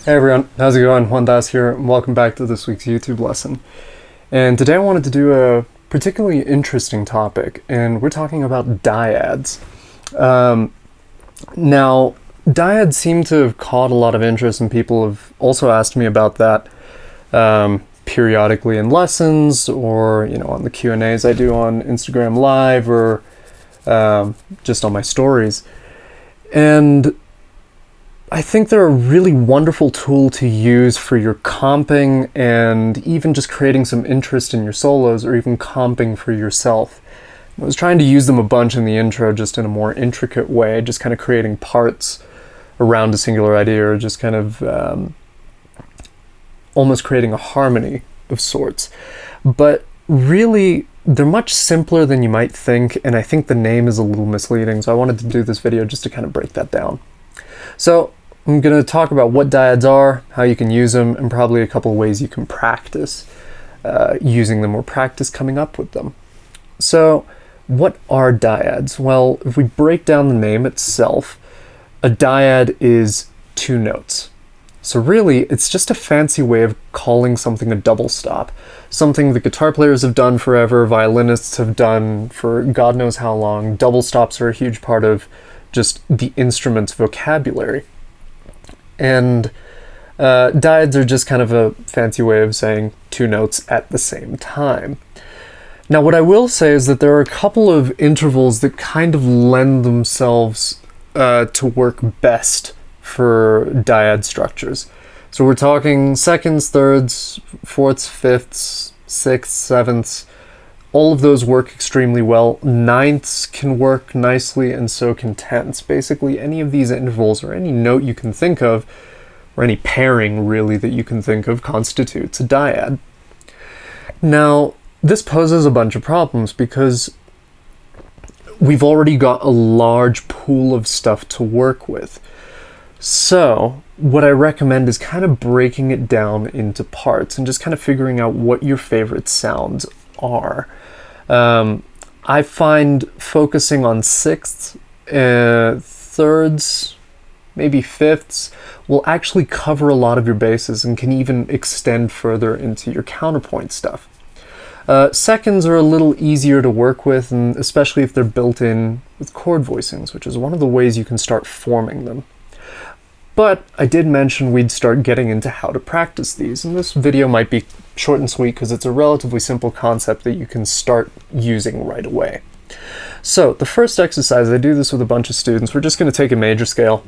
Hey everyone, how's it going? Juan Dhas here, and welcome back to this week's YouTube lesson. And today I wanted to do a particularly interesting topic, and we're talking about dyads. Now, dyads seem to have caught a lot of interest, and people have also asked me about that periodically in lessons, or on the Q&As I do on Instagram Live, or just on my stories. And I think they're a really wonderful tool to use for your comping and even just creating some interest in your solos, or even comping for yourself. I was trying to use them a bunch in the intro, just in a more intricate way, just kind of creating parts around a singular idea, or just kind of almost creating a harmony of sorts. But really, they're much simpler than you might think, and I think the name is a little misleading, so I wanted to do this video just to kind of break that down. So I'm going to talk about what dyads are, how you can use them, and probably a couple of ways you can practice using them, or practice coming up with them. So what are dyads? Well, if we break down the name itself, a dyad is two notes. So really, it's just a fancy way of calling something a double stop. Something that guitar players have done forever, violinists have done for God knows how long. Double stops are a huge part of just the instrument's vocabulary. And dyads are just kind of a fancy way of saying two notes at the same time. Now, what I will say is that there are a couple of intervals that kind of lend themselves to work best for dyad structures. So we're talking seconds, thirds, fourths, fifths, sixths, sevenths. All of those work extremely well. Ninths can work nicely, and so can tenths. Basically, any of these intervals, or any note you can think of, or any pairing really that you can think of, constitutes a dyad. Now, this poses a bunch of problems because we've already got a large pool of stuff to work with. So what I recommend is kind of breaking it down into parts and just kind of figuring out what your favorite sounds are. I find focusing on sixths, thirds, maybe fifths will actually cover a lot of your bases and can even extend further into your counterpoint stuff. Seconds are a little easier to work with, and especially if they're built in with chord voicings, which is one of the ways you can start forming them. But I did mention we'd start getting into how to practice these, and this video might be short and sweet because it's a relatively simple concept that you can start using right away. So the first exercise, I do this with a bunch of students. We're just going to take a major scale.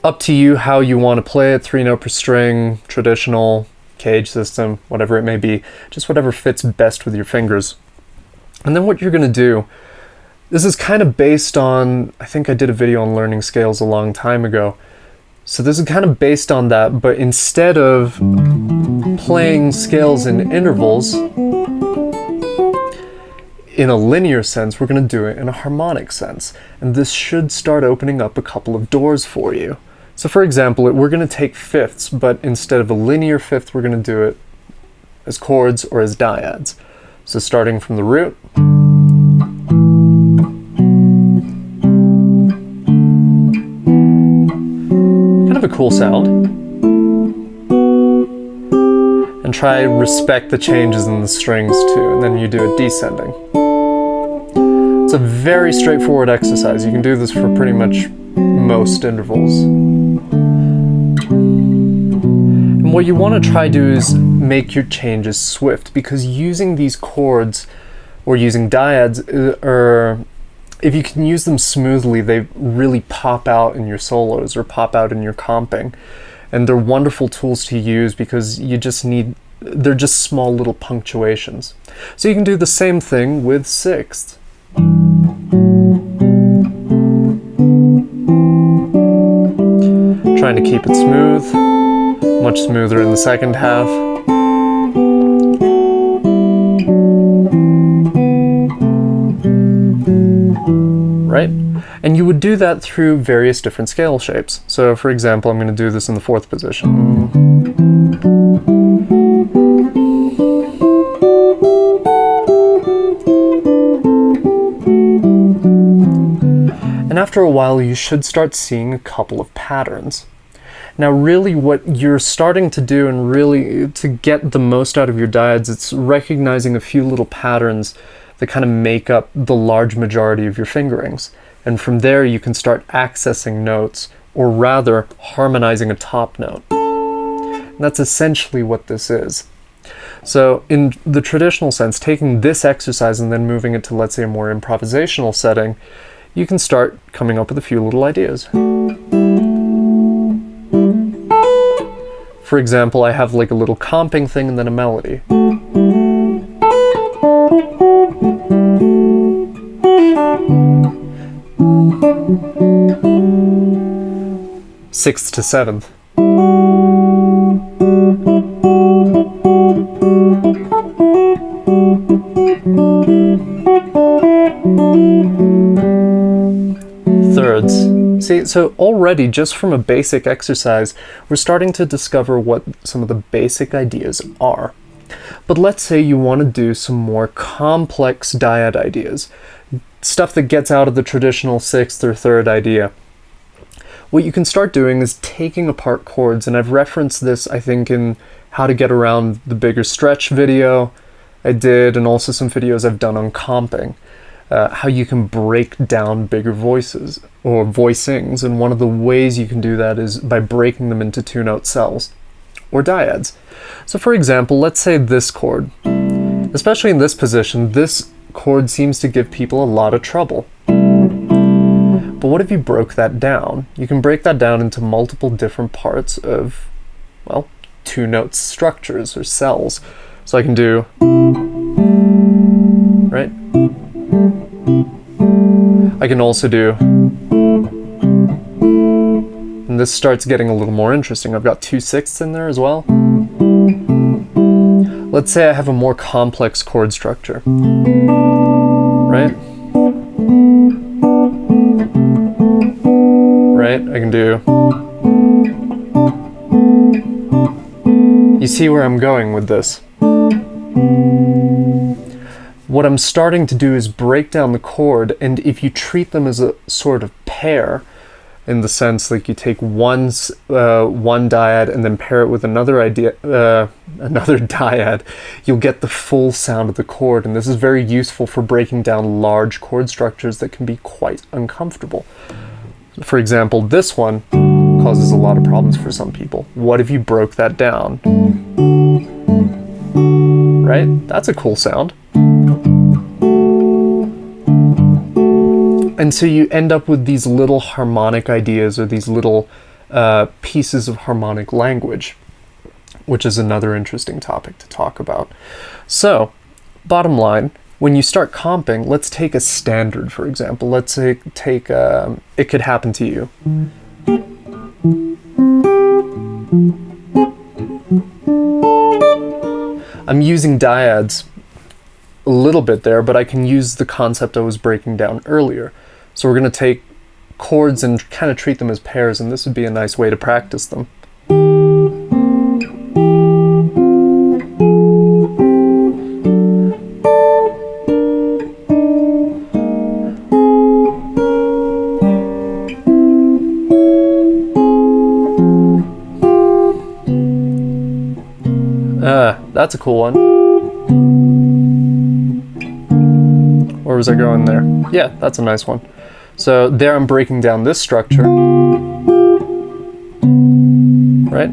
Up to you how you want to play it, 3-note per string, traditional, cage system, whatever it may be, just whatever fits best with your fingers. And then what you're going to do, this is kind of based on, I think I did a video on learning scales a long time ago. So this is kind of based on that, but instead of playing scales in intervals in a linear sense, we're going to do it in a harmonic sense. And this should start opening up a couple of doors for you. So for example, we're going to take fifths, but instead of a linear fifth, we're going to do it as chords or as dyads. So starting from the root, of a cool sound. And try respect the changes in the strings too, and then you do it descending. It's a very straightforward exercise. You can do this for pretty much most intervals. And what you want to try to do is make your changes swift, because using these chords or using dyads, if you can use them smoothly, they really pop out in your solos or pop out in your comping. And they're wonderful tools to use because they're just small little punctuations. So you can do the same thing with sixths. Trying to keep it smooth, much smoother in the second half. Right? And you would do that through various different scale shapes. So for example, I'm going to do this in the fourth position. And after a while, you should start seeing a couple of patterns. Now really what you're starting to do, and really to get the most out of your dyads, it's recognizing a few little patterns that kind of make up the large majority of your fingerings. And from there you can start accessing notes, or rather harmonizing a top note. And that's essentially what this is. So in the traditional sense, taking this exercise and then moving it to, let's say, a more improvisational setting, you can start coming up with a few little ideas. For example, I have like a little comping thing and then a melody. Sixth to seventh. Thirds. See, so already just from a basic exercise, we're starting to discover what some of the basic ideas are. But let's say you want to do some more complex dyad ideas, stuff that gets out of the traditional sixth or third idea. What you can start doing is taking apart chords, and I've referenced this, I think, in how to get around the bigger stretch video I did, and also some videos I've done on comping. How you can break down bigger voices or voicings, and one of the ways you can do that is by breaking them into two-note cells or dyads. So for example, let's say this chord, especially in this position, this chord seems to give people a lot of trouble. But what if you broke that down? You can break that down into multiple different parts of, well, two-note structures or cells. So I can do, right? I can also do, and this starts getting a little more interesting. I've got 2/6 in there as well. Let's say I have a more complex chord structure, right? Right, I can do, you see where I'm going with this? What I'm starting to do is break down the chord, and if you treat them as a sort of pair, in the sense like you take one dyad and then pair it with another dyad, you'll get the full sound of the chord, and this is very useful for breaking down large chord structures that can be quite uncomfortable. For example, this one causes a lot of problems for some people. What if you broke that down? Right? That's a cool sound. And so you end up with these little harmonic ideas, or these little pieces of harmonic language, which is another interesting topic to talk about. So, bottom line, when you start comping, let's take a standard, for example. Let's say take It Could Happen to You. I'm using dyads a little bit there, but I can use the concept I was breaking down earlier. So we're going to take chords and kind of treat them as pairs, and this would be a nice way to practice them. That's a cool one. Where was I going there? Yeah, that's a nice one. So there I'm breaking down this structure, right?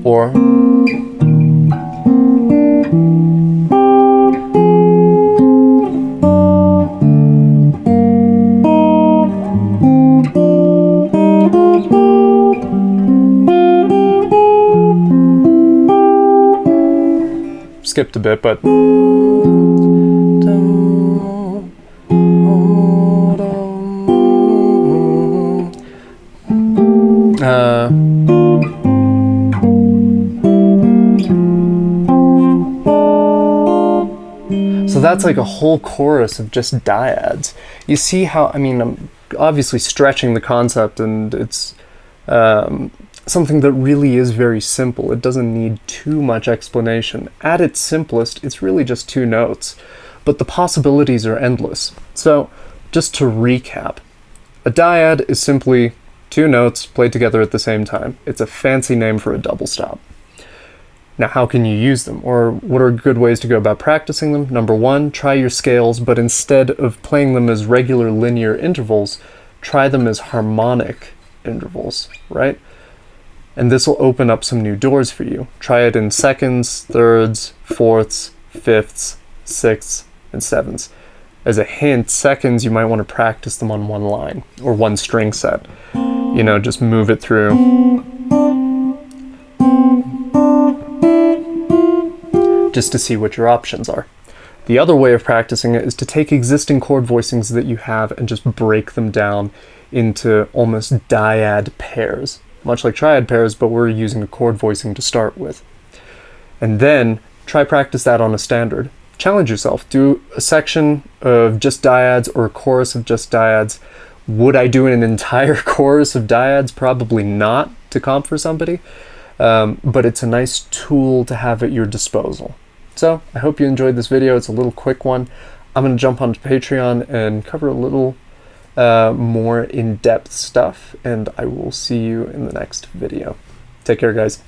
Or skipped a bit, but so that's like a whole chorus of just dyads. You see how, I mean, I'm obviously stretching the concept, and it's something that really is very simple. It doesn't need too much explanation. At its simplest, it's really just two notes, but the possibilities are endless. So, just to recap, a dyad is simply two notes played together at the same time. It's a fancy name for a double stop. Now, how can you use them? Or what are good ways to go about practicing them? Number one, try your scales, but instead of playing them as regular linear intervals, try them as harmonic intervals, right? And this will open up some new doors for you. Try it in seconds, thirds, fourths, fifths, sixths, and sevenths. As a hint, seconds, you might want to practice them on one line or one string set. You know, just move it through. Just to see what your options are. The other way of practicing it is to take existing chord voicings that you have and just break them down into almost dyad pairs. Much like triad pairs, but we're using a chord voicing to start with. And then try practice that on a standard. Challenge yourself. Do a section of just dyads or a chorus of just dyads. Would I do an entire chorus of dyads? Probably not, to comp for somebody. But it's a nice tool to have at your disposal. So I hope you enjoyed this video. It's a little quick one. I'm going to jump onto Patreon and cover a little more in-depth stuff, and I will see you in the next video. Take care, guys.